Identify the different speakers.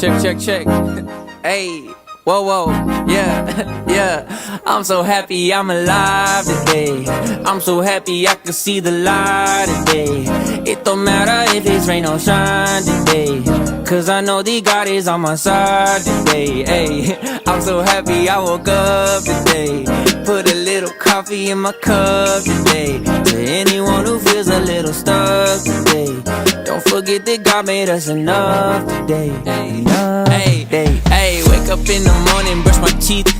Speaker 1: Check. Hey, whoa, yeah. I'm so happy I'm alive today. I'm so happy I can see the light today. It don't matter if it's rain or shine today, cause I know the God is on my side today. Hey, I'm so happy I woke up today. Put a little coffee in my cup today. To anyone who feels a little stuck today, don't forget that God made us enough today. Hey, wake up in the morning, brush my teeth.